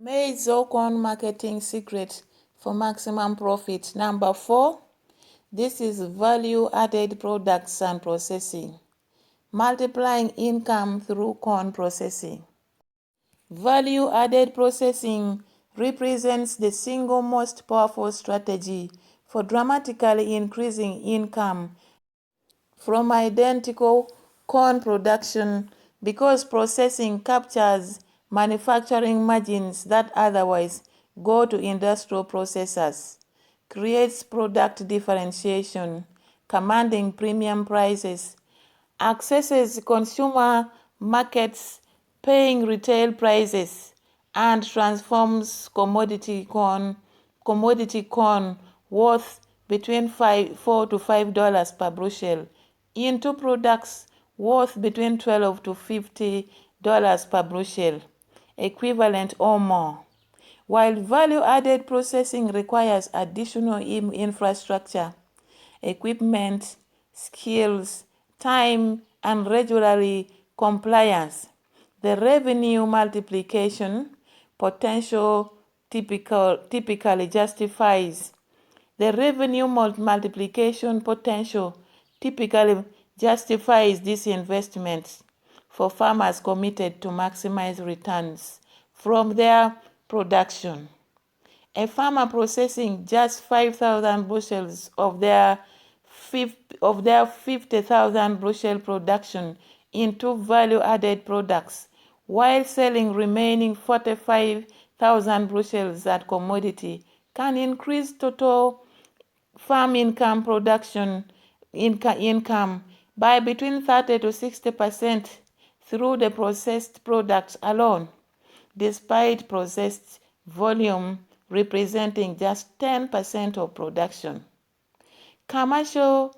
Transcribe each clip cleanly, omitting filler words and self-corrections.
MAIZE corn marketing secret for maximum profit. Number 4, this is value-added products and processing. Multiplying income through corn processing. Value-added processing represents the single most powerful strategy for dramatically increasing income from identical corn production because processing captures manufacturing margins that otherwise go to industrial processors, creates product differentiation, commanding premium prices, accesses consumer markets paying retail prices, and transforms commodity corn worth between $4 to $5 per bushel into products worth between $12 to $50 per bushel, equivalent or more. While value-added processing requires additional infrastructure, equipment, skills, time, and regularly compliance, the revenue multiplication potential typically justifies this investment for farmers committed to maximize returns from their production. A farmer processing just 5,000 bushels of their 50,000 bushel production into value-added products, while selling remaining 45,000 bushels at commodity, can increase total farm income by between 30 to 60% through the processed products alone, despite processed volume representing just 10% of production. Commercial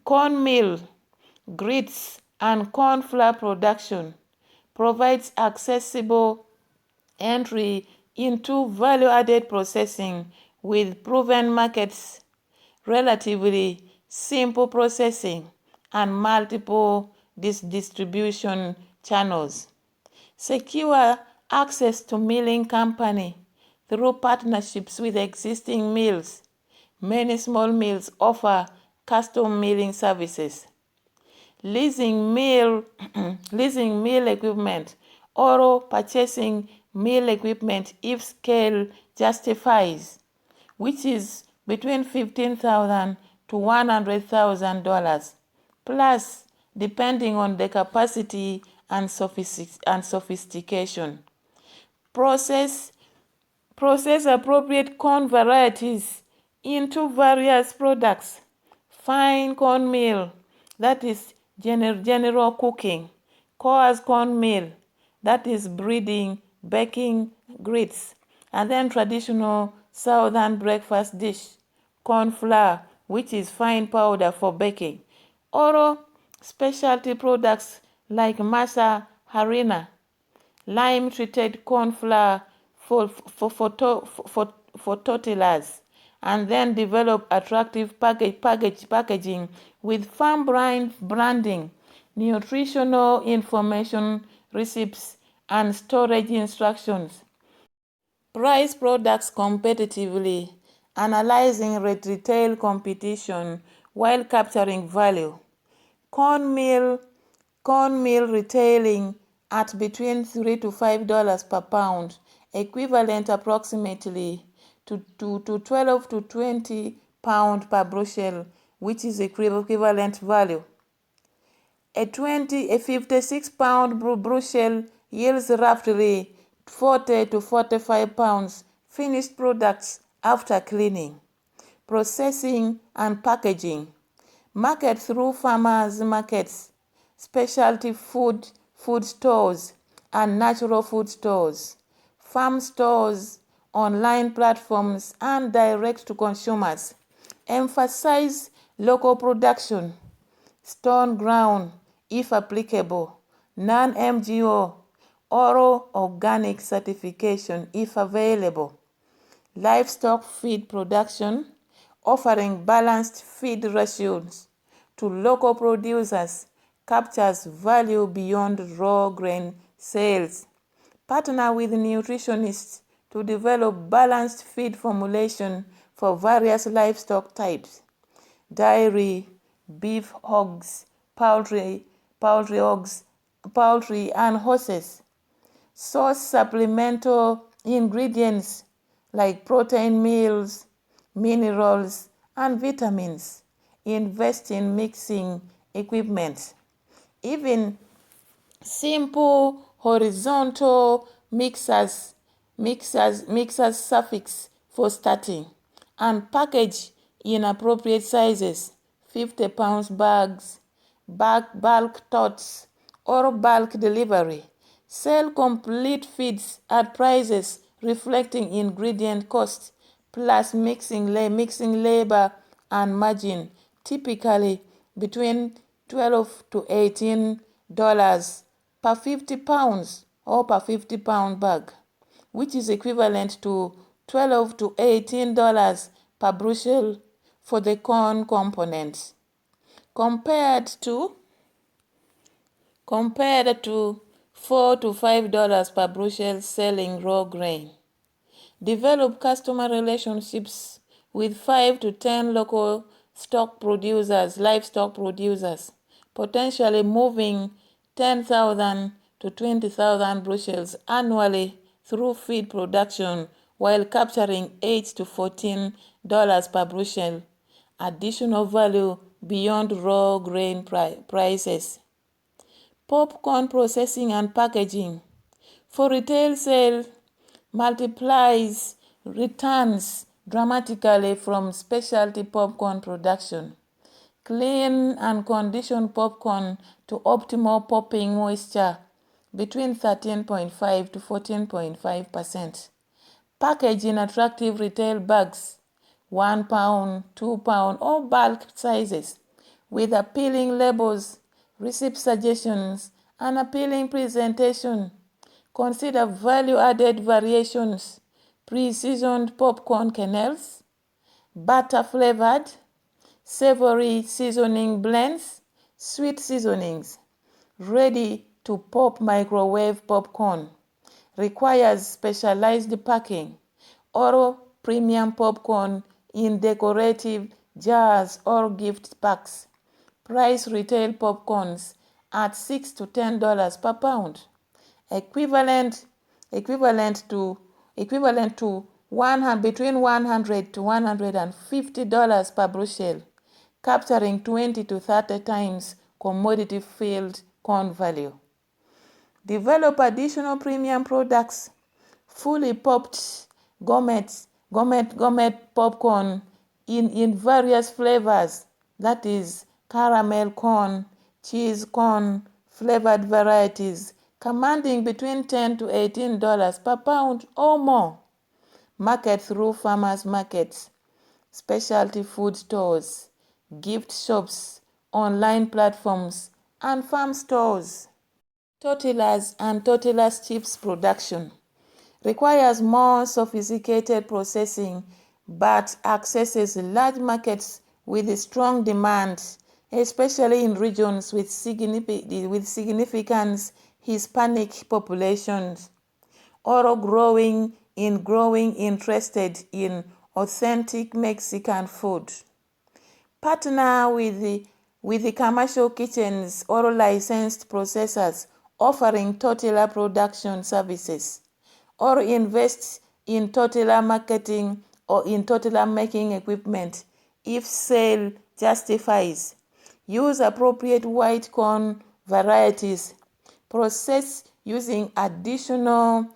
corn meal, grits, and corn flour production provides accessible entry into value-added processing with proven markets, relatively simple processing, and multiple distribution channels. Secure access to milling company through partnerships with existing mills. Many small mills offer custom milling services. Leasing mill equipment or purchasing mill equipment if scale justifies, which is between $15,000 to $100,000 plus, depending on the capacity and sophistication. Process appropriate corn varieties into various products. Fine corn meal, that is general cooking. Coarse corn meal, that is breading, baking, grits. And then traditional southern breakfast dish, corn flour, which is fine powder for baking. Or specialty products like masa harina, lime-treated corn flour for tortillas, and then develop attractive packaging with farm branding, nutritional information, receipts, and storage instructions. Price products competitively, analyzing retail competition while capturing value. Corn meal retailing at between $3 to $5 per pound, equivalent approximately to 12 to 20 pounds per bushel, which is equivalent value. A 56-pound bushel yields roughly 40 to 45 pounds finished products after cleaning. Processing and packaging. Market through farmers markets, specialty food stores, and natural food stores. Farm stores, online platforms, and direct to consumers. Emphasize local production, stone ground if applicable, non-MGO, or organic certification if available. Livestock feed production, offering balanced feed ratios to local producers, captures value beyond raw grain sales. Partner with nutritionists to develop balanced feed formulation for various livestock types: dairy, beef, hogs, poultry and horses. Source supplemental ingredients like protein meals, minerals, and vitamins. Invest in mixing equipment. Even simple horizontal mixers suffix for starting, and package in appropriate sizes: 50 pounds bags, bulk totes, or bulk delivery. Sell complete feeds at prices reflecting ingredient cost plus mixing labor and margin, typically between $12 to $18 per 50 pounds or per 50-pound bag, which is equivalent to $12 to $18 per bushel for the corn components, compared to $4 to $5 per bushel selling raw grain. Develop customer relationships with 5 to 10 local livestock producers, potentially moving 10,000 to 20,000 bushels annually through feed production while capturing $8 to $14 per bushel additional value beyond raw grain prices. Popcorn processing and packaging. For retail sale, multiplies returns dramatically from specialty popcorn production. Clean and condition popcorn to optimal popping moisture between 13.5 to 14.5%. Package in attractive retail bags, 1 pound, 2 pound, or bulk sizes, with appealing labels, recipe suggestions, and appealing presentation. Consider value-added variations: pre-seasoned popcorn kernels, butter-flavored, savory seasoning blends, sweet seasonings. Ready-to-pop microwave popcorn requires specialized packing, or premium popcorn in decorative jars or gift packs. Price retail popcorns at $6 to $10 per pound. Equivalent to between $100 to $150 per bushel, capturing 20 to 30 times commodity field corn value. Develop additional premium products: fully popped gourmet popcorn in various flavors, that is caramel corn, cheese corn, flavored varieties, commanding between $10 to $18 per pound or more. Market through farmers markets, specialty food stores, gift shops, online platforms, and farm stores. Tortillas and tortillas chips production requires more sophisticated processing but accesses large markets with strong demand, especially in regions with significant Hispanic populations, or growing interested in authentic Mexican food. Partner with the commercial kitchens or licensed processors offering tortilla production services, or invest in tortilla marketing or in tortilla making equipment if sale justifies. Use appropriate white corn varieties. Process using additional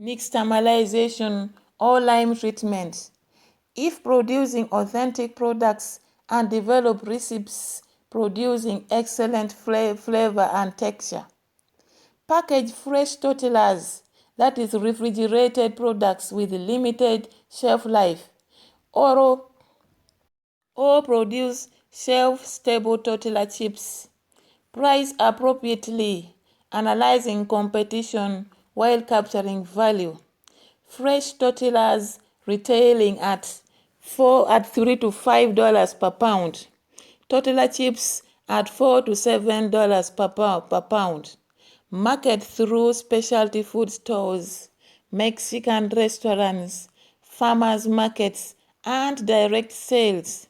nixtamalization or lime treatment. If producing authentic products, and develop recipes producing excellent flavor and texture. Package fresh tortillas, that is refrigerated products with limited shelf life, or produce shelf-stable tortilla chips. Price appropriately, analyzing competition while capturing value. Fresh tortillas retailing at $3 to $5 per pound. Tortilla chips at $4 to $7 per pound. Market through specialty food stores, Mexican restaurants, farmers markets, and direct sales.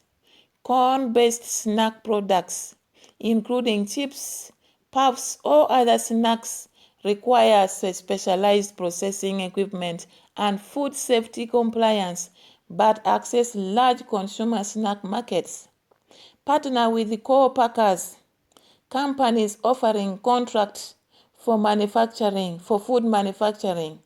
Corn-based snack products, including chips, puffs, or other snacks, require specialized processing equipment and food safety compliance, but access large consumer snack markets. Partner with co-packers, companies offering contracts for food manufacturing.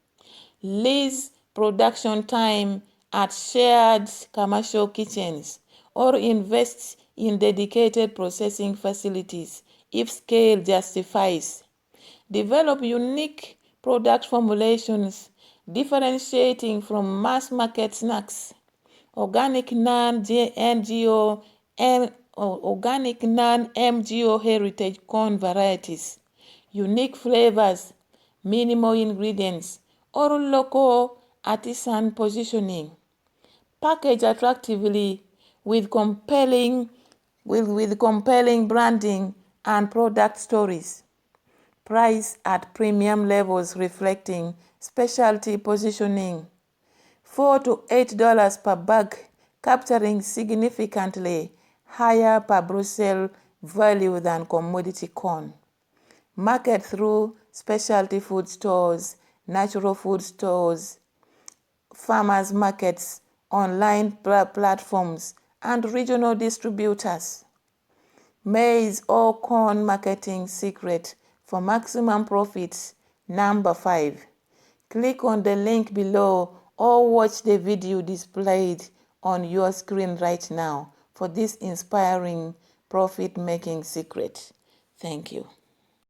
Lease production time at shared commercial kitchens, or invest in dedicated processing facilities if scale justifies. Develop unique product formulations differentiating from mass market snacks. Organic non-MGO heritage corn varieties, unique flavors, minimal ingredients, or local artisan positioning. Package attractively with compelling branding and product stories. Price at premium levels reflecting specialty positioning. $4 to $8 per bag, capturing significantly higher per bushel value than commodity corn. Market through specialty food stores, natural food stores, farmers markets, online platforms, and regional distributors. Maize or corn marketing secret for maximum profits. Number 5. Click on the link below or watch the video displayed on your screen right now for this inspiring profit-making secret. Thank you.